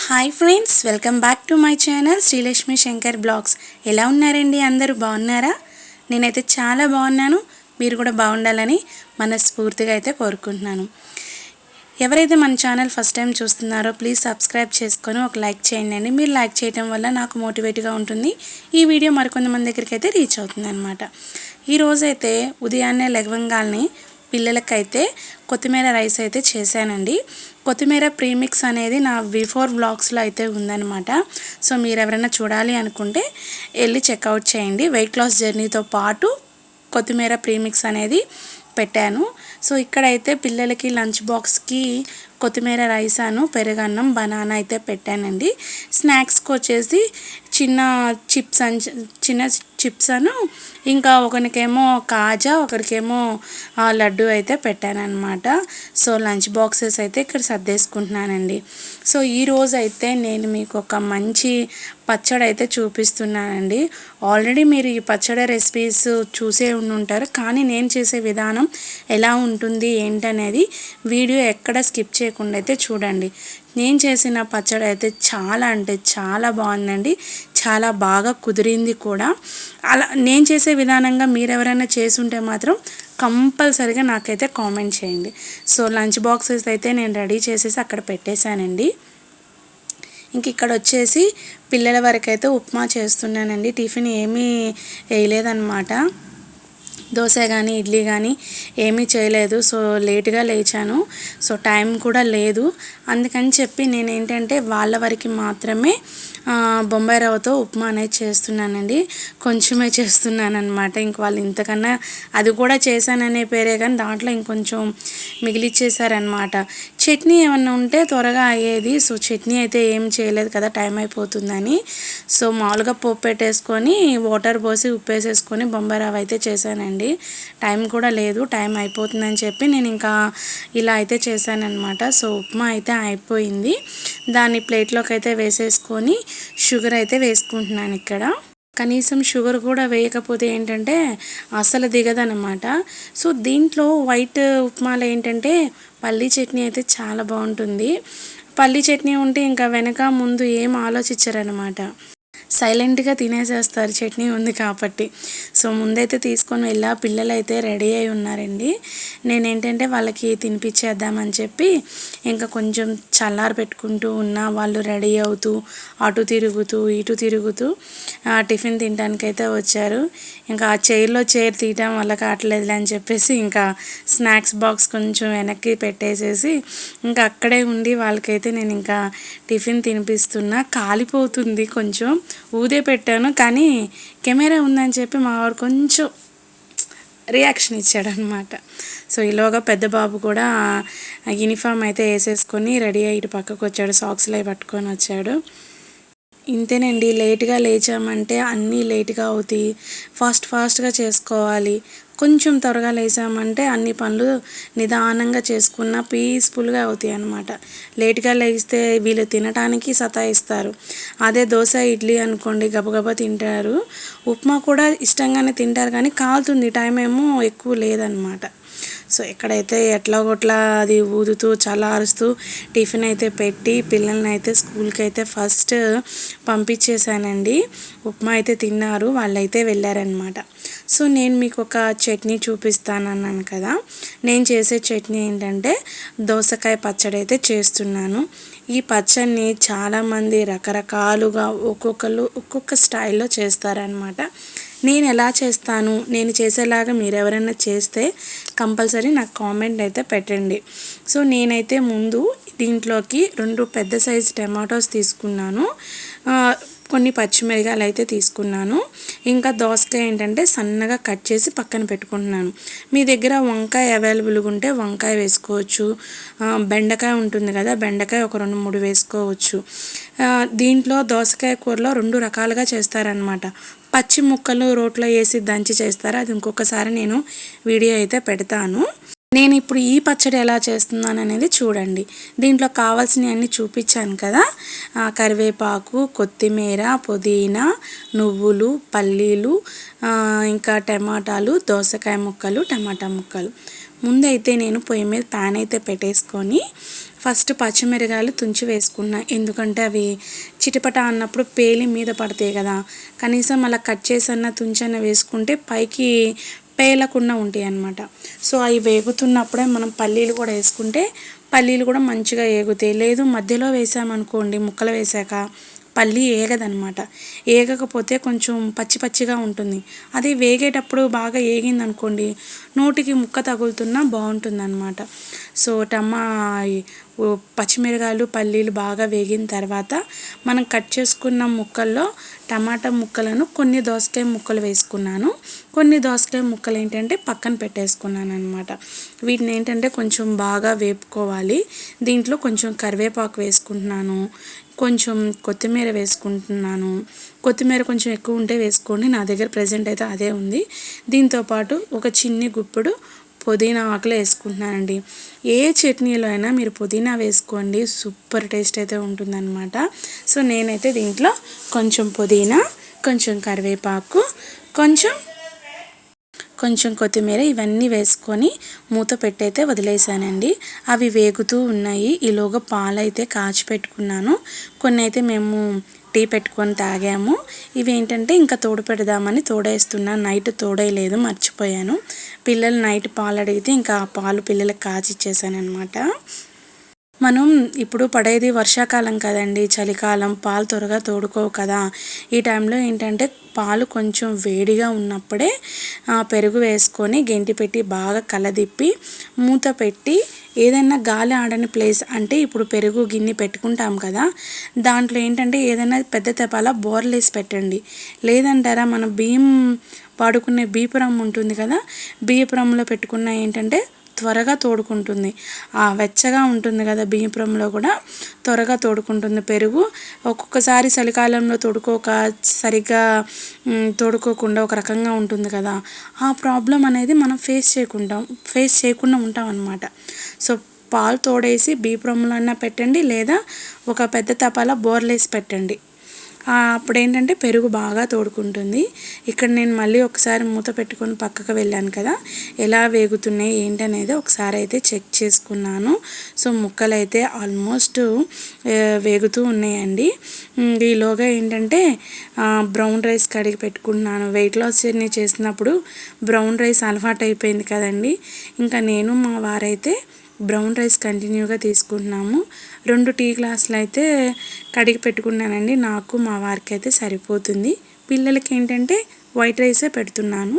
Hi friends, welcome back to my channel Srilakshmi Shankar blogs. ఎలా ఉన్నారండి? అందరూ బాగున్నారా? నేనైతే చాలా బాగున్నాను. మీరు కూడా బాగుండాలని మనస్ఫూర్తిగా అయితే కోరుకుంటున్నాను. ఎవరైతే మన ఛానల్ ఫస్ట్ టైం చూస్తున్నారో ప్లీజ్ సబ్స్క్రైబ్ చేసుకొని ఒక లైక్ చేయండి. మీరు లైక్ చేయడం వల్ల నాకు మోటివేట్గా ఉంటుంది. ఈ వీడియో మరికొంతమంది దగ్గరికి అయితే రీచ్ అవుతుంది అనమాట. ఈరోజైతే ఉదయాన్నే లెగవంగాల్ని పిల్లలకైతే కొత్తిమీర రైస్ అయితే చేశానండి. కొత్తిమీర ప్రీమిక్స్ అనేది నా బిఫోర్ వ్లాగ్స్లో అయితే ఉందన్నమాట. సో మీరు ఎవరైనా చూడాలి అనుకుంటే వెళ్ళి చెక్అవుట్ చేయండి. వెయిట్ లాస్ జర్నీతో పాటు కొత్తిమీర ప్రీమిక్స్ అనేది పెట్టాను. సో ఇక్కడైతే పిల్లలకి లంచ్ బాక్స్కి కొత్తిమీర రైస్ అను పెరుగన్నం బనానా అయితే పెట్టానండి. స్నాక్స్కి వచ్చేసి చిన్న చిప్స్ అను ఇంకా ఒకరికేమో కాజా ఒకరికేమో లడ్డు అయితే పెట్టానన్నమాట. సో లంచ్ బాక్సెస్ అయితే ఇక్కడ సర్దేసుకుంటున్నానండి. సో ఈరోజు అయితే నేను మీకు ఒక మంచి పచ్చడి అయితే చూపిస్తున్నానండి. ఆల్రెడీ మీరు ఈ పచ్చడి రెసిపీస్ చూసే ఉంటారు, కానీ నేను చేసే విధానం ఎలా ఉంటుంది ఏంటనేది వీడియో ఎక్కడ స్కిప్ చేయకుండా అయితే చూడండి. నేను చేసిన పచ్చడి అయితే చాలా అంటే చాలా బాగుందండి. చాలా బాగా కుదిరింది కూడా. అలా నేను చేసే విధానంగా మీరు ఎవరైనా చేసుంటే మాత్రం కంపల్సరీగా నాకైతే కామెంట్ చేయండి. సో లంచ్ బాక్సెస్ అయితే నేను రెడీ చేసేసి అక్కడ పెట్టేశానండి. ఇంక ఇక్కడ వచ్చేసి పిల్లల వరకు అయితే ఉప్మా చేస్తున్నానండి. టిఫిన్ ఏమీ వేయలేదన్నమాట. దోశ కానీ ఇడ్లీ కానీ ఏమీ చేయలేదు. సో లేట్గా లేచాను. సో టైం కూడా లేదు. అందుకని చెప్పి నేను ఏంటంటే వాళ్ళ వరకు మాత్రమే బొంబాయి రవ్వతో ఉప్మా అనేది చేస్తున్నానండి. కొంచెమే చేస్తున్నాను అనమాట. ఇంక వాళ్ళు ఇంతకన్నా అది కూడా చేశాననే పేరే కానీ దాంట్లో ఇంకొంచెం మిగిలిచ్చేసారనమాట. చట్నీ ఏమన్నా ఉంటే త్వరగా అయ్యేది. సో చట్నీ అయితే ఏం చేయలేదు కదా, టైం అయిపోతుందని. సో మామూలుగా పోపు పెట్టేసుకొని వాటర్ పోసి ఉప్పు వేసేసుకొని బొంబాయి రవ్వ అయితే చేశానండి. టైం కూడా లేదు, టైం అయిపోతుందని చెప్పి నేను ఇంకా ఇలా అయితే చేశానన్నమాట. సో ఉప్మా అయితే అయిపోయింది. దాన్ని ప్లేట్లోకి అయితే వేసేసుకొని షుగర్ అయితే వేసుకుంటున్నాను. ఇక్కడ కనీసం షుగర్ కూడా వేయకపోతే ఏంటంటే అసలు దిగదనమాట. సో దీంట్లో వైట్ ఉప్మాలో ఏంటంటే పల్లీ చట్నీ అయితే చాలా బాగుంటుంది. పల్లీ చట్నీ ఉంటే ఇంకా వెనక ముందు ఏం ఆలోచించారనమాట. సైలెంట్గా తినేసేస్తారు చట్నీ ఉంది కాబట్టి. సో ముందైతే తీసుకొని వెళ్ళా. పిల్లలు అయితే రెడీ అయి ఉన్నారండి. నేనేంటంటే వాళ్ళకి తినిపించేద్దామని చెప్పి ఇంకా కొంచెం చల్లారి పెట్టుకుంటూ ఉన్నా. వాళ్ళు రెడీ అవుతూ అటు తిరుగుతూ ఇటు తిరుగుతూ టిఫిన్ తినడానికైతే వచ్చారు. ఇంకా ఆ చైర్లో చైర్ తీయటం వల్ల కావట్లేదు అని చెప్పేసి ఇంకా స్నాక్స్ బాక్స్ కొంచెం వెనక్కి పెట్టేసేసి ఇంకా అక్కడే ఉండి వాళ్ళకైతే నేను ఇంకా టిఫిన్ తినిపిస్తున్నా. కాలిపోతుంది, కొంచెం ఊదే పెట్టాను, కానీ కెమెరా ఉందని చెప్పి మా వాడు కొంచెం రియాక్షన్ ఇచ్చాడనమాట. సో ఈలోగా పెద్ద బాబు కూడా యూనిఫామ్ అయితే వేసేసుకొని రెడీ అయ్యి ఇటు పక్కకు వచ్చాడు. సాక్స్లో పట్టుకొని వచ్చాడు. ఇంతేనండి, లేట్గా లేచామంటే అన్నీ లేట్గా అవుతాయి. ఫాస్ట్గా చేసుకోవాలి. కొంచెం త్వరగా లేచామంటే అన్ని పనులు నిదానంగా చేసుకున్న పీస్ఫుల్గా అవుతాయి అన్నమాట. లేట్గా లేస్తే వీళ్ళు తినడానికి సతాయిస్తారు. అదే దోశ ఇడ్లీ అనుకోండి గబగబా తింటారు. ఉప్మా కూడా ఇష్టంగానే తింటారు, కానీ కాలుతుంది, టైం ఏమో ఎక్కువ లేదనమాట. సో ఎక్కడైతే ఎట్లా కొట్లా అది ఊదుతూ చల్లారుస్తూ టిఫిన్ అయితే పెట్టి పిల్లల్ని అయితే స్కూల్కి అయితే ఫస్ట్ పంపించేశానండి. ఉప్మా అయితే తిన్నారు, వాళ్ళైతే వెళ్ళారనమాట. సో నేను మీకు ఒక చట్నీ చూపిస్తానన్నాను కదా. నేను చేసే చట్నీ ఏంటంటే దోసకాయ పచ్చడి అయితే చేస్తున్నాను. ఈ పచ్చడిని చాలామంది రకరకాలుగా ఒక్కొక్కరు ఒక్కొక్క స్టైల్లో చేస్తారనమాట. నేను ఎలా చేస్తాను, నేను చేసేలాగా మీరు ఎవరైనా చేస్తే కంపల్సరీ నాకు కామెంట్ అయితే పెట్టండి. సో నేనైతే ముందు దీంట్లోకి 2 పెద్ద సైజు టమాటోస్ తీసుకున్నాను. కొన్ని పచ్చిమిరకాయలు అయితే తీసుకున్నాను. ఇంకా దోసకాయ ఏంటంటే సన్నగా కట్ చేసి పక్కన పెట్టుకుంటున్నాను. మీ దగ్గర వంకాయ అవైలబుల్గా ఉంటే వంకాయ వేసుకోవచ్చు. బెండకాయ ఉంటుంది కదా, బెండకాయ ఒక 2-3 వేసుకోవచ్చు. దీంట్లో దోసకాయ కూరలో 2 రకాలుగా చేస్తారనమాట. పచ్చి ముక్కలు రోట్లో వేసి దంచి చేస్తారు, అది ఇంకొకసారి నేను వీడియో అయితే పెడతాను. నేను ఇప్పుడు ఈ పచ్చడి ఎలా చేస్తున్నాను అనేది చూడండి. దీంట్లో కావాల్సినవన్నీ చూపించాను కదా, కరివేపాకు, కొత్తిమీర, పుదీనా, నువ్వులు, పల్లీలు, ఇంకా టమాటాలు, దోసకాయ ముక్కలు, టమాటా ముక్కలు. ముందైతే నేను పొయ్యి మీద ప్యాన్ అయితే పెట్టేసుకొని ఫస్ట్ పచ్చిమిరకాయలు తుంచి వేసుకున్నా, ఎందుకంటే అవి చిటపట అన్నప్పుడు పేలి మీద పడతాయి కదా, కనీసం అలా కట్ చేసన్నా తుంచన్న వేసుకుంటే పైకి పేలకుండా ఉంటాయి అన్నమాట. సో అవి వేగుతున్నప్పుడే మనం పల్లీలు కూడా వేసుకుంటే పల్లీలు కూడా మంచిగా ఏగుతాయి. లేదు మధ్యలో వేసామనుకోండి, ముక్కలు వేసాక పల్లి ఏగదనమాట. ఏగకపోతే కొంచెం పచ్చి పచ్చిగా ఉంటుంది. అది వేగేటప్పుడు బాగా ఏగిందనుకోండి, నోటికి ముక్క తగులుతున్నా బాగుంటుందన్నమాట. సో పచ్చిమిరకాయలు పల్లీలు బాగా వేగిన తర్వాత మనం కట్ చేసుకున్న ముక్కల్లో టమాటా ముక్కలను కొన్ని దోసకాయ ముక్కలు వేసుకున్నాను. కొన్ని దోసకాయ ముక్కలు ఏంటంటే పక్కన పెట్టేసుకున్నాను అనమాట. వీటిని ఏంటంటే కొంచెం బాగా వేపుకోవాలి. దీంట్లో కొంచెం కరివేపాకు వేసుకుంటున్నాను, కొంచెం కొత్తిమీర వేసుకుంటున్నాను. కొత్తిమీర కొంచెం ఎక్కువ ఉంటే వేసుకోండి, నా దగ్గర ప్రజెంట్ అయితే అదే ఉంది. దీంతోపాటు ఒక చిన్ని గుప్పుడు పుదీనా ఆకులు వేసుకుంటున్నానండి. ఏ చట్నీలో అయినా మీరు పుదీనా వేసుకోండి, సూపర్ టేస్ట్ అయితే ఉంటుందన్నమాట. సో నేనైతే దీంట్లో కొంచెం పుదీనా, కొంచెం కరివేపాకు, కొంచెం కొత్తిమీర ఇవన్నీ వేసుకొని మూత పెట్టయితే వదిలేసానండి. అవి వేగుతూ ఉన్నాయి. ఈలోగా పాలు అయితే కాచి పెట్టుకున్నాను. కొన్ని అయితే మేము టీ పెట్టుకొని తాగాము. ఇవి ఏంటంటే ఇంకా తోడు పెడదామని తోడేస్తున్నాను. నైట్ తోడేయలేదు, మర్చిపోయాను. పిల్లలు నైట్ పాలు అడిగితే ఇంకా ఆ పాలు పిల్లలకు కాచి ఇచ్చేసాను అనమాట. మనం ఇప్పుడు పడేది వర్షాకాలం కదండి, చలికాలం, పాలు త్వరగా తోడుకోవు కదా. ఈ టైంలో ఏంటంటే పాలు కొంచెం వేడిగా ఉన్నప్పుడే పెరుగు వేసుకొని గెంటి పెట్టి బాగా కలదిప్పి మూత పెట్టి ఏదైనా గాలి ఆడని ప్లేస్, అంటే ఇప్పుడు పెరుగు గిన్నె పెట్టుకుంటాం కదా, దాంట్లో ఏంటంటే ఏదైనా పెద్ద తెపాల బోర్లేసి పెట్టండి. లేదంటారా మనం బియ్యం వాడుకునే బియ్యపురం ఉంటుంది కదా, బియ్యపురంలో పెట్టుకున్న ఏంటంటే త్వరగా తోడుకుంటుంది. వెచ్చగా ఉంటుంది కదా బియ్యపురంలో కూడా త్వరగా తోడుకుంటుంది పెరుగు. ఒక్కొక్కసారి చలికాలంలో సరిగ్గా తోడుకోకుండా ఒక రకంగా ఉంటుంది కదా, ఆ ప్రాబ్లం అనేది మనం ఫేస్ చేయకుండా ఉంటాం అన్నమాట. సో పాలు తోడేసి బియ్యపురంలో అన్నా పెట్టండి, లేదా ఒక పెద్ద తపాలా బోర్లేసి పెట్టండి. అప్పుడు ఏంటంటే పెరుగు బాగా తోడుకుంటుంది. ఇక్కడ నేను మళ్ళీ ఒకసారి మూత పెట్టుకొని పక్కకు వెళ్ళాను కదా, ఎలా వేగుతున్నాయి ఏంటనేది ఒకసారి అయితే చెక్ చేసుకున్నాను. సో ముక్కలు అయితే ఆల్మోస్ట్ వేగుతూ ఉన్నాయండి. ఈలోగా ఏంటంటే బ్రౌన్ రైస్ కడిగి పెట్టుకున్నాను. వెయిట్ లాస్ జర్నీ చేసినప్పుడు బ్రౌన్ రైస్ అలవాటు అయిపోయింది కదండి. ఇంకా నేను మా వారైతే బ్రౌన్ రైస్ కంటిన్యూగా తీసుకుంటున్నాము. 2 టీ గ్లాసులు అయితే కడిగి పెట్టుకున్నానండి. నాకు మా వారికి అయితే సరిపోతుంది. పిల్లలకి ఏంటంటే వైట్ రైసే పెడుతున్నాను.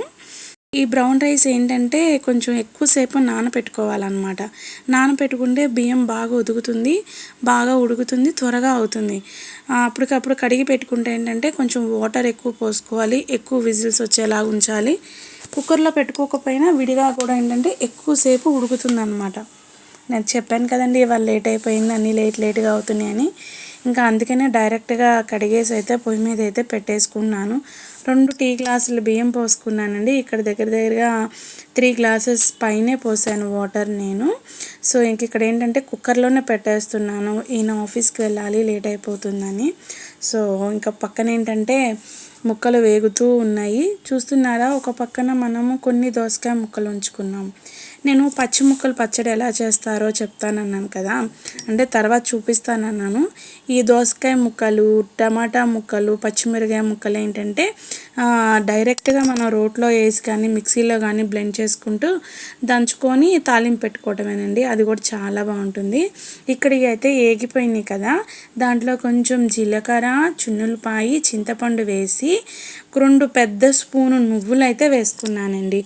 ఈ బ్రౌన్ రైస్ ఏంటంటే కొంచెం ఎక్కువసేపు నానపెట్టుకోవాలన్నమాట. నానపెట్టుకుంటే బియ్యం బాగా బాగా ఉడుకుతుంది, త్వరగా అవుతుంది. అప్పటికప్పుడు కడిగి పెట్టుకుంటే ఏంటంటే కొంచెం వాటర్ ఎక్కువ పోసుకోవాలి, ఎక్కువ విజిల్స్ వచ్చేలా ఉంచాలి. కుక్కర్లో పెట్టుకోకపోయినా విడిగా కూడా ఏంటంటే ఎక్కువసేపు ఉడుకుతుంది అన్నమాట. నేను చెప్పాను కదండి ఇవాళ లేట్ అయిపోయింది, అన్నీ లేట్గా అవుతున్నాయని. ఇంకా అందుకనే డైరెక్ట్గా కడిగేసి అయితే పొయ్యి మీద అయితే పెట్టేసుకున్నాను. 2 టీ గ్లాసులు బియ్యం పోసుకున్నానండి. ఇక్కడ దగ్గరగా 3 గ్లాసెస్ పైనే పోసాను వాటర్ నేను. సో ఇంక ఇక్కడ ఏంటంటే కుక్కర్లోనే పెట్టేస్తున్నాను, ఈయన ఆఫీస్కి వెళ్ళాలి, లేట్ అయిపోతుందని. సో ఇంకా పక్కన ఏంటంటే ముక్కలు వేగుతూ ఉన్నాయి. చూస్తున్నారా, ఒక పక్కన మనము కొన్ని దోసకాయ ముక్కలు ఉంచుకున్నాం. నేను పచ్చి ముక్కలు పచ్చడి ఎలా చేస్తారో చెప్తానన్నాను కదా, అంటే తర్వాత చూపిస్తానన్నాను. ఈ దోసకాయ ముక్కలు, టమాటా ముక్కలు, పచ్చిమిరకాయ ముక్కలు ఏంటంటే డైరెక్ట్గా మనం రోట్లో వేసి కానీ మిక్సీలో కానీ బ్లెండ్ చేసుకుంటూ దంచుకొని తాలింపు పెట్టుకోవటమేనండి. అది కూడా చాలా బాగుంటుంది. ఇక్కడికి అయితే ఏగిపోయినాయి కదా, దాంట్లో కొంచెం జీలకర్ర, చున్నులపాయి, చింతపండు వేసి 2 పెద్ద స్పూను నువ్వులు అయితే వేసుకున్నానండి.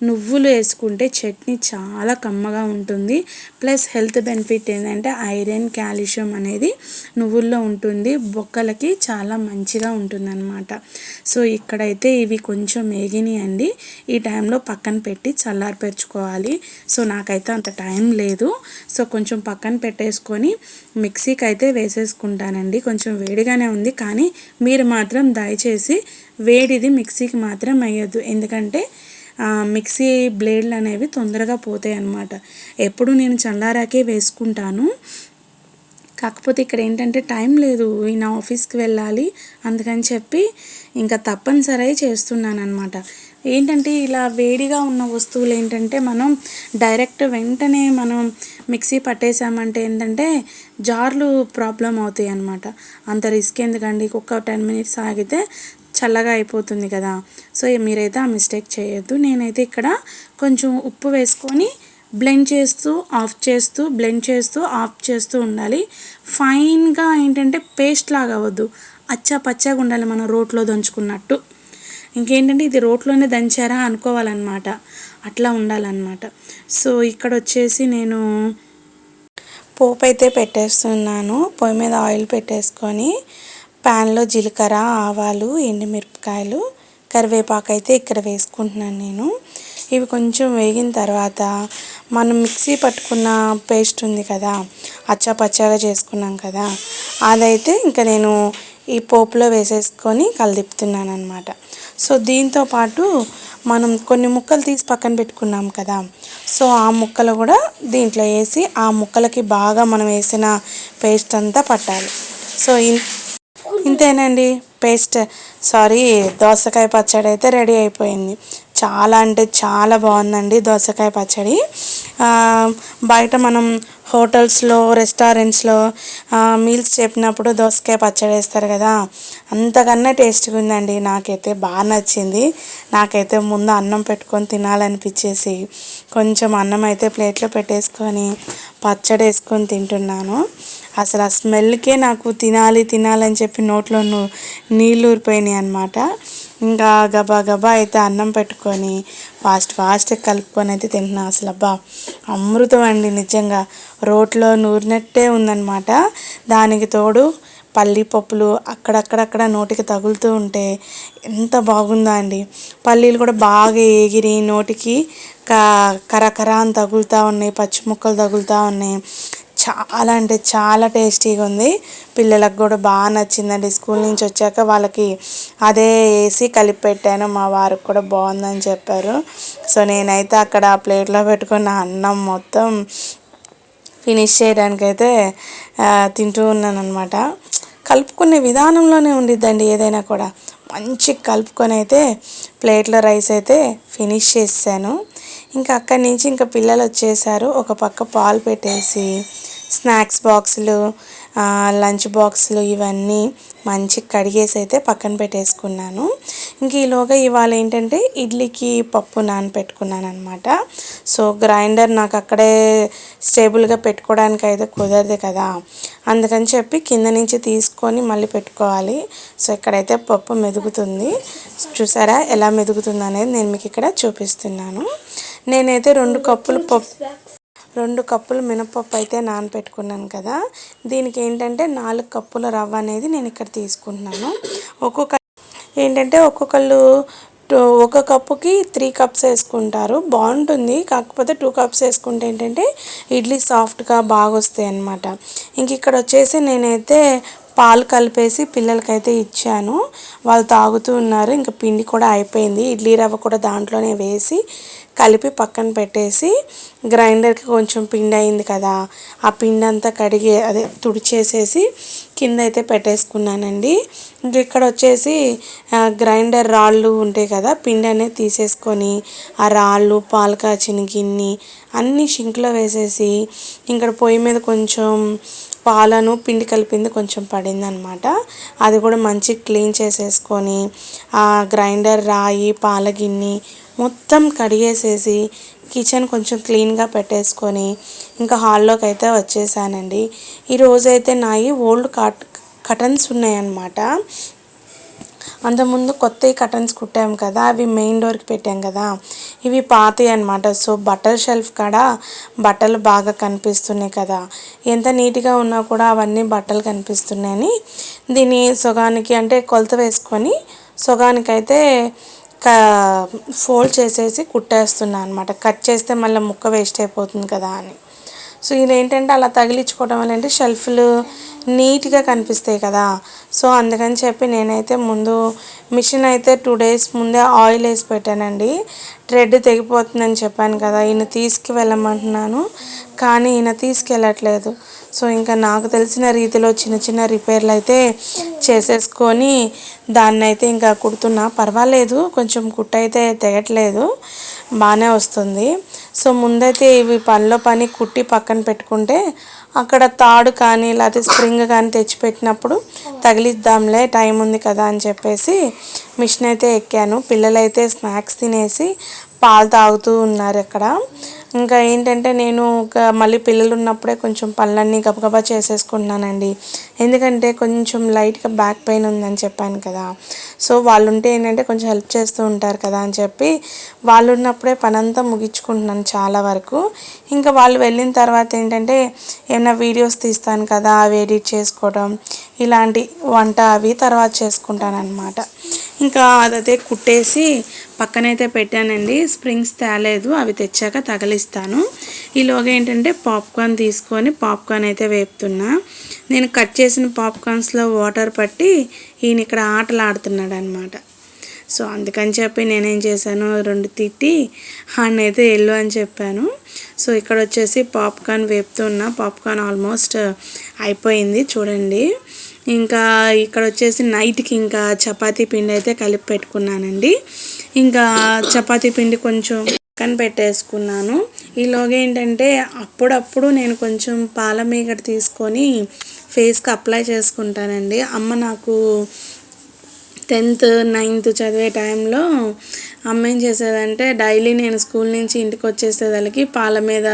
నువ్వులు వేసుకుంటే చట్నీ చాలా కమ్మగా ఉంటుంది. ప్లస్ హెల్త్ బెనిఫిట్ ఏంటంటే ఐరన్, కాల్షియం అనేది నువ్వుల్లో ఉంటుంది. బొక్కలకి చాలా మంచిగా ఉంటుందన్నమాట. సో ఇక్కడైతే ఇవి కొంచెం వేగినాయండి. ఈ టైంలో పక్కన పెట్టి చల్లారిపెట్టుకోవాలి. సో నాకైతే అంత టైం లేదు. సో కొంచెం పక్కన పెట్టేసుకొని మిక్సీకి అయితే వేసేసుకుంటానండి. కొంచెం వేడిగానే ఉంది, కానీ మీరు మాత్రం దయచేసి వేడిది మిక్సీకి మాత్రం వేయద్దు, ఎందుకంటే మిక్సీ బ్లేడ్లు అనేవి తొందరగా పోతాయి అన్నమాట. ఎప్పుడు నేను చల్లారాకే వేసుకుంటాను. కాకపోతే ఇక్కడ ఏంటంటే టైం లేదు, ఈయన ఆఫీస్కి వెళ్ళాలి, అందుకని చెప్పి ఇంకా తప్పనిసరి చేస్తున్నాను అనమాట. ఏంటంటే ఇలా వేడిగా ఉన్న వస్తువులు ఏంటంటే మనం డైరెక్ట్ వెంటనే మనం మిక్సీ పట్టేసామంటే ఏంటంటే జార్లు ప్రాబ్లం అవుతాయి అన్నమాట. అంత రిస్క్ ఎందుకండి, ఒక 10 మినిట్స్ ఆగితే చల్లగా అయిపోతుంది కదా. సో మీరైతే ఆ మిస్టేక్ చేయొద్దు. నేనైతే ఇక్కడ కొంచెం ఉప్పు వేసుకొని బ్లెండ్ చేస్తూ ఆఫ్ చేస్తూ బ్లెండ్ చేస్తూ ఆఫ్ చేస్తూ ఉండాలి. ఫైన్గా ఏంటంటే పేస్ట్ లాగా అవ్వద్దు, అచ్చా పచ్చగా ఉండాలి, మనం రోట్లో దంచుకున్నట్టు. ఇంకేంటంటే ఇది రోట్లోనే దంచారా అనుకోవాలన్నమాట, అట్లా ఉండాలన్నమాట. సో ఇక్కడ వచ్చేసి నేను పోపు అయితే పెట్టేస్తున్నాను. పొయ్యి మీద ఆయిల్ పెట్టేసుకొని ప్యాన్లో జీలకర్ర, ఆవాలు, ఎండుమిరపకాయలు, కరివేపాకు అయితే ఇక్కడ వేసుకుంటున్నాను నేను. ఇవి కొంచెం వేగిన తర్వాత మనం మిక్సీ పట్టుకున్న పేస్ట్ ఉంది కదా, అచ్చా పచ్చగా చేసుకున్నాం కదా, అదైతే ఇంకా నేను ఈ పోపులో వేసేసుకొని కలదిప్పుతున్నాను అనమాట. సో దీంతో పాటు మనం కొన్ని ముక్కలు తీసి పక్కన పెట్టుకున్నాం కదా, సో ఆ ముక్కలు కూడా దీంట్లో వేసి ఆ ముక్కలకి బాగా మనం వేసిన పేస్ట్ అంతా పట్టాలి. సో ఇంతేనండి దోసకాయ పచ్చడి అయితే రెడీ అయిపోయింది. చాలా అంటే చాలా బాగుందండి దోసకాయ పచ్చడి. బయట మనం హోటల్స్లో, రెస్టారెంట్స్లో మీల్స్ చెప్పినప్పుడు దోసకాయ పచ్చడి వేస్తారు కదా, అంతకన్నా టేస్ట్గా ఉందండి. నాకైతే బాగా నచ్చింది. నాకైతే ముందు అన్నం పెట్టుకొని తినాలనిపించేసి కొంచెం అన్నం అయితే ప్లేట్లో పెట్టేసుకొని పచ్చడి వేసుకొని తింటున్నాను. అసలు ఆ స్మెల్కే నాకు తినాలని చెప్పి నోట్లో నీళ్ళు ఊరిపోయినాయి అనమాట. ఇంకా గబా గబా అయితే అన్నం పెట్టుకొని ఫాస్ట్ కలుపుకొని అయితే తింటున్నాను. అసలు అబ్బా అమృతం అండి, నిజంగా రోట్లో నూరినట్టే ఉందన్నమాట. దానికి తోడు పల్లి పప్పులు అక్కడక్కడ నోటికి తగులుతూ ఉంటే ఎంత బాగుందా అండి. పల్లీలు కూడా బాగా ఎగిరి నోటికి కరకర అని తగులుతూ ఉన్నాయి, పచ్చి ముక్కలు తగులుతూ ఉన్నాయి. చాలా అంటే చాలా టేస్టీగా ఉంది. పిల్లలకు కూడా బాగా నచ్చిందండి. స్కూల్ నుంచి వచ్చాక వాళ్ళకి అదే వేసి కలిపి పెట్టాను. మా వారికి కూడా బాగుందని చెప్పారు. సో నేనైతే అక్కడ ప్లేట్లో పెట్టుకున్న అన్నం మొత్తం ఫినిష్ చేయడానికైతే తింటూ ఉన్నాను అనమాట. కలుపుకునే విధానంలోనే ఉండిద్దండి ఏదైనా కూడా. మంచి కలుపుకొని అయితే ప్లేట్లో రైస్ అయితే ఫినిష్ చేసాను. ఇంకా అక్కడి నుంచి ఇంకా పిల్లలు వచ్చేసారు. ఒక పక్క పాలు పెట్టేసి స్నాక్స్ బాక్సులు, లంచ్ బాక్సులు ఇవన్నీ మంచి కడిగేసి అయితే పక్కన పెట్టేసుకున్నాను. ఇంక ఈలోగా ఇవాళ ఏంటంటే ఇడ్లీకి పప్పు నానపెట్టుకున్నాను అనమాట. సో గ్రైండర్ నాకు అక్కడే స్టేబుల్గా పెట్టుకోవడానికి అయితే కుదరదు కదా, అందుకని చెప్పి కింద నుంచి తీసుకొని మళ్ళీ పెట్టుకోవాలి. సో ఇక్కడైతే పప్పు మెదుగుతుంది. చూసారా ఎలా మెదుగుతుంది అనేది నేను మీకు ఇక్కడ చూపిస్తున్నాను. నేనైతే 2 కప్పులు మినపప్పు అయితే నానపెట్టుకున్నాను కదా, దీనికి ఏంటంటే 4 కప్పుల రవ్వ అనేది నేను ఇక్కడ తీసుకుంటున్నాను. ఒక్కొక్కళ్ళు 1 కప్పుకి 3 కప్స్ వేసుకుంటారు, బాగుంటుంది. కాకపోతే 2 కప్స్ వేసుకుంటే ఏంటంటే ఇడ్లీ సాఫ్ట్గా బాగా వస్తాయి అన్నమాట. ఇంక ఇక్కడ వచ్చేసి నేనైతే పాలు కలిపేసి పిల్లలకైతే ఇచ్చాను. వాళ్ళు తాగుతూ ఉన్నారు. ఇంకా పిండి కూడా అయిపోయింది. ఇడ్లీ రవ్వ కూడా దాంట్లోనే వేసి కలిపి పక్కన పెట్టేసి గ్రైండర్కి కొంచెం పిండి అయింది కదా, ఆ పిండి అంతా తుడిచేసేసి కింద అయితే పెట్టేసుకున్నానండి. ఇంక ఇక్కడ వచ్చేసి గ్రైండర్ రాళ్ళు ఉంటాయి కదా, పిండి అనేది తీసేసుకొని ఆ రాళ్ళు, పాలు కాచిన గిన్నె అన్నీ షింక్లో వేసేసి ఇక్కడ పొయ్యి మీద కొంచెం పాలను పిండి కలిపింది కొంచెం పడింది అనమాట. అది కూడా మంచి క్లీన్ చేసేసుకొని ఆ గ్రైండర్ రాయి, పాల గిన్నె మొత్తం కడిగేసేసి కిచెన్ కొంచెం క్లీన్గా పెట్టేసుకొని ఇంకా హాల్లోకి అయితే వచ్చేసానండి. ఈరోజైతే నాయి ఓల్డ్ కటన్స్ ఉన్నాయన్నమాట. అంతకుముందు కొత్తవి కటన్స్ కుట్టాము కదా, అవి మెయిన్ డోర్కి పెట్టాం కదా, ఇవి పాతవి అనమాట. సో బట్టల షెల్ఫ్ కాడ బట్టలు బాగా కనిపిస్తున్నాయి కదా, ఎంత నీట్గా ఉన్నా కూడా అవన్నీ బట్టలు కనిపిస్తున్నాయని దీన్ని సగానికి అంటే కొలత వేసుకొని సగానికైతే ఫోల్డ్ చేసేసి కుట్టేస్తున్నాను అనమాట. కట్ చేస్తే మళ్ళీ ముక్క వేస్ట్ అయిపోతుంది కదా అని. సో ఇదేంటంటే అలా తగిలించుకోవడం వల్ల అంటే షెల్ఫ్లు నీట్గా కనిపిస్తాయి కదా. సో అందుకని చెప్పి నేనైతే ముందు మిషన్ అయితే 2 days ముందే ఆయిల్ వేసి పెట్టానండి. థ్రెడ్ తెగిపోతుందని చెప్పాను కదా, ఈయన తీసుకువెళ్ళమంటున్నాను కానీ ఈయన తీసుకెళ్ళట్లేదు. సో ఇంకా నాకు తెలిసిన రీతిలో చిన్న చిన్న రిపేర్లు అయితే చేసేసుకొని దాన్ని అయితే ఇంకా కుడుతున్నా. పర్వాలేదు, కొంచెం కుట్టు అయితే తెగట్లేదు, బాగానే వస్తుంది. సో ముందైతే ఇవి పనిలో పని కుట్టి పక్కన పెట్టుకుంటే అక్కడ తాడు కానీ లేకపోతే స్ప్రింగ్ కానీ తెచ్చిపెట్టినప్పుడు తగిలిద్దాంలే, టైం ఉంది కదా అని చెప్పేసి మిషన్ అయితే ఎక్కాను. పిల్లలైతే స్నాక్స్ తినేసి పాలు తాగుతూ ఉన్నారు అక్కడ. ఇంకా ఏంటంటే నేను మళ్ళీ పిల్లలు ఉన్నప్పుడే కొంచెం పనులన్నీ గబగబా చేసేసుకుంటున్నానండి. ఎందుకంటే కొంచెం లైట్గా బ్యాక్ పెయిన్ ఉందని చెప్పాను కదా. సో వాళ్ళు ఉంటే ఏంటంటే కొంచెం హెల్ప్ చేస్తూ ఉంటారు కదా అని చెప్పి వాళ్ళు ఉన్నప్పుడే పనంతా ముగించుకుంటున్నాను చాలా వరకు. ఇంకా వాళ్ళు వెళ్ళిన తర్వాత ఏంటంటే ఏమైనా వీడియోస్ తీస్తాను కదా, అవి ఎడిట్ చేసుకోవడం, ఇలాంటి వంట అవి తర్వాత చేసుకుంటాను అనమాట. ఇంకా అదైతే కుట్టేసి పక్కనైతే పెట్టానండి. స్ప్రింగ్స్ తేలేదు, అవి తెచ్చాక తగిలిస్తాను. ఈలోగా ఏంటంటే పాప్కార్న్ తీసుకొని పాప్కార్న్ అయితే వేపుతున్నా. నేను కట్ చేసిన పాప్కార్న్స్లో వాటర్ పట్టి ఈయన ఇక్కడ ఆటలు ఆడుతున్నాడు అనమాట. సో అందుకని చెప్పి నేనేం చేశాను, 2 తిట్టి అయితే వెళ్ళు అని చెప్పాను. సో ఇక్కడ వచ్చేసి పాప్కార్న్ వేపుతున్నా. పాప్కార్న్ ఆల్మోస్ట్ అయిపోయింది చూడండి. ఇంకా ఇక్కడ వచ్చేసి నైట్కి ఇంకా చపాతీ పిండి అయితే కలిపి పెట్టుకున్నానండి. ఇంకా చపాతీ పిండి కొంచెం పక్కన పెట్టేసుకున్నాను. ఈలోగా ఏంటంటే అప్పుడప్పుడు నేను కొంచెం పాల మీగడ తీసుకొని ఫేస్కి అప్లై చేసుకుంటానండి. అమ్మ నాకు 10th 9th చదివే టైంలో అమ్మ ఏం చేసేదంటే డైలీ నేను స్కూల్ నుంచి ఇంటికి వచ్చేసేదానికి పాల మీద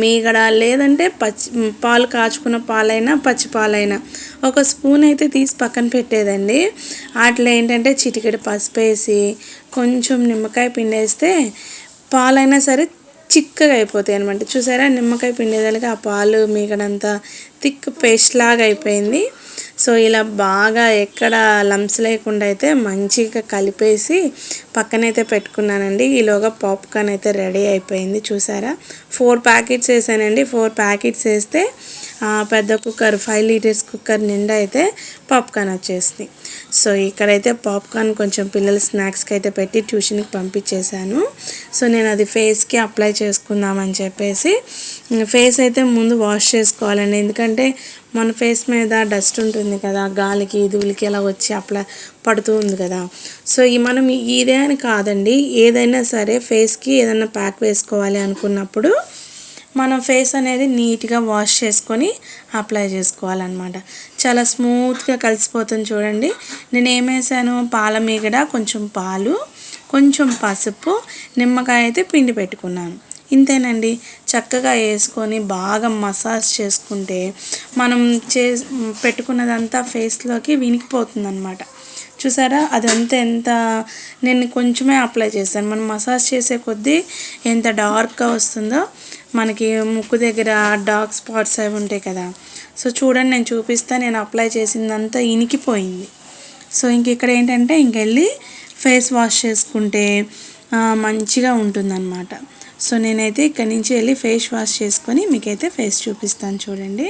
మీగడ లేదంటే పాలు కాచుకున్న పాలైనా పచ్చి పాలైనా ఒక స్పూన్ అయితే తీసి పక్కన పెట్టేదండి. వాటిలో ఏంటంటే చిటికెడు పసుపు వేసి కొంచెం నిమ్మకాయ పిండేస్తే పాలైనా సరే చిక్కగా అయిపోతాయి అనమాట. చూసారా, నిమ్మకాయ పిండేదానికి ఆ పాలు మీగడంతా థిక్ పేస్ట్ లాగా అయిపోయింది. సో ఇలా బాగా ఎక్కడ లంప్స్ లేకుండా అయితే మంచిగా కలిపేసి పక్కనైతే పెట్టుకున్నానండి. ఈలోగా పాప్కార్న్ అయితే రెడీ అయిపోయింది. చూసారా, 4 ప్యాకెట్స్ వేసానండి. 4 ప్యాకెట్స్ వేస్తే పెద్ద కుక్కర్ 5 లీటర్స్ కుక్కర్ నిండా అయితే పాప్కార్న్ వచ్చేసింది. సో ఇక్కడైతే పాప్కార్న్ కొంచెం పిల్లల స్నాక్స్కి అయితే పెట్టి ట్యూషన్కి పంపించేశాను. సో నేను అది ఫేస్కి అప్లై చేసుకుందామని చెప్పేసి ఫేస్ అయితే ముందు వాష్ చేసుకోవాలండి. ఎందుకంటే మన ఫేస్ మీద డస్ట్ ఉంటుంది కదా, గాలికి ధూళికి అలా వచ్చి అప్లై పడుతూ ఉంది కదా. సో మనం ఇదే అని కాదండి, ఏదైనా సరే ఫేస్కి ఏదైనా ప్యాక్ వేసుకోవాలి అనుకున్నప్పుడు మనం ఫేస్ అనేది నీట్గా వాష్ చేసుకొని అప్లై చేసుకోవాలన్నమాట. చాలా స్మూత్గా కలిసిపోతుంది చూడండి. నేను ఏం వేసాను, పాల మీగడ, కొంచెం పాలు, కొంచెం పసుపు, నిమ్మకాయ అయితే పిండి పెట్టుకున్నాను. ఇంతేనండి. చక్కగా వేసుకొని బాగా మసాజ్ చేసుకుంటే మనం పెట్టుకున్నదంతా ఫేస్లోకి వినికిపోతుంది అనమాట. చూసారా, అదంతా ఎంత నేను కొంచెమే అప్లై చేశాను. మనం మసాజ్ చేసే కొద్దీ ఎంత డార్క్గా వస్తుందో మనకి ముక్కు దగ్గర డార్క్ స్పాట్స్ అవి ఉంటాయి కదా. సో చూడండి, నేను చూపిస్తా. నేను అప్లై చేసిందంతా ఇనికిపోయింది. సో ఇక్కడ ఏంటంటే ఇంకెళ్ళి ఫేస్ వాష్ చేసుకుంటే మంచిగా ఉంటుందన్నమాట. సో నేనైతే ఇక్కడి నుంచి వెళ్ళి ఫేస్ వాష్ చేసుకొని మీకైతే ఫేస్ చూపిస్తాను చూడండి.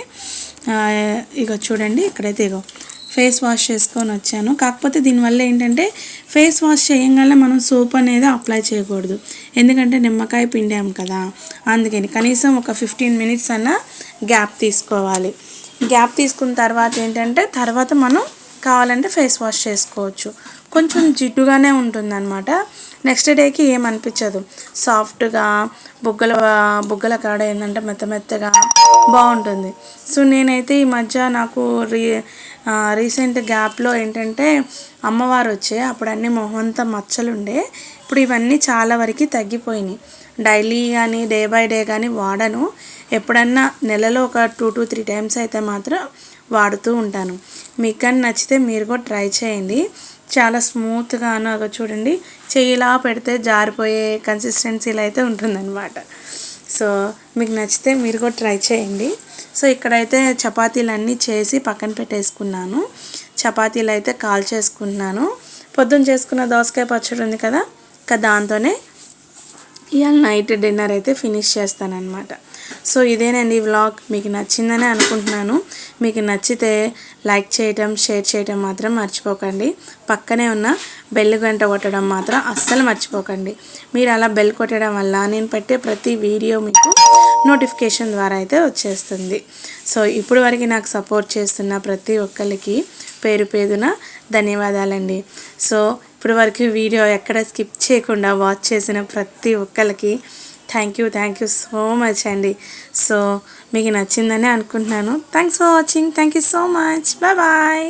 ఇగో చూడండి, ఇక్కడైతే ఇగో ఫేస్ వాష్ చేసుకొని వచ్చాను. కాకపోతే దీనివల్ల ఏంటంటే ఫేస్ వాష్ చేయగానే మనం సోప్ అనేది అప్లై చేయకూడదు. ఎందుకంటే నిమ్మకాయ పిండాము కదా, అందుకని కనీసం ఒక 15 మినిట్స్ అన్నా గ్యాప్ తీసుకోవాలి. గ్యాప్ తీసుకున్న తర్వాత ఏంటంటే తర్వాత మనం కావాలంటే ఫేస్ వాష్ చేసుకోవచ్చు. కొంచెం జిడ్డుగానే ఉంటుందన్నమాట. నెక్స్ట్ డేకి ఏమనిపించదు, సాఫ్ట్గా బుగ్గల కాడ ఏంటంటే మెత్తగా బాగుంటుంది. సో నేనైతే ఈ మధ్య నాకు రీసెంట్ గ్యాప్లో ఏంటంటే అమ్మవారు వచ్చే అప్పుడు అన్నీ మొహంతా మచ్చలు ఉండే. ఇప్పుడు ఇవన్నీ చాలా వరకు తగ్గిపోయినాయి. డైలీ కానీ డే బై డే కానీ వాడను. ఎప్పుడన్నా నెలలో ఒక 2 to 3 టైమ్స్ అయితే మాత్రం వాడుతూ ఉంటాను. మీకు కానీ నచ్చితే మీరు కూడా ట్రై చేయండి. చాలా స్మూత్గా అనగా చూడండి, చెయ్యిలా పెడితే జారిపోయే కన్సిస్టెన్సీలో అయితే ఉంటుందన్నమాట. సో మీకు నచ్చితే మీరు కూడా ట్రై చేయండి. సో ఇక్కడైతే చపాతీలన్నీ చేసి పక్కన పెట్టేసుకున్నాను. చపాతీలు అయితే కాల్ చేసుకుంటున్నాను. పొద్దున్న చేసుకున్న దోసకాయ పచ్చడి ఉంది కదా, దాంతోనే ఇవాళ నైట్ డిన్నర్ అయితే ఫినిష్ చేస్తానన్నమాట. సో ఇదేనండి వ్లాగ్. మీకు నచ్చిందని అనుకుంటున్నాను. మీకు నచ్చితే లైక్ చేయటం, షేర్ చేయటం మాత్రం మర్చిపోకండి. పక్కనే ఉన్న బెల్ గంట కొట్టడం మాత్రం అస్సలు మర్చిపోకండి. మీరు అలా బెల్ కొట్టడం వల్ల నేను పెట్టే ప్రతి వీడియో మీకు నోటిఫికేషన్ ద్వారా అయితే వచ్చేస్తుంది. సో ఇప్పుడు వరకు నాకు సపోర్ట్ చేస్తున్న ప్రతి ఒక్కరికి పేరు పేరున ధన్యవాదాలండి. సో ఇప్పుడు వరకు వీడియో ఎక్కడ స్కిప్ చేయకుండా వాచ్ చేసిన ప్రతి ఒక్కరికి థ్యాంక్ యూ సో మచ్ అండి. సో మీకు నచ్చిందని అనుకుంటున్నాను. Thanks for watching. Thank you so much. Bye bye.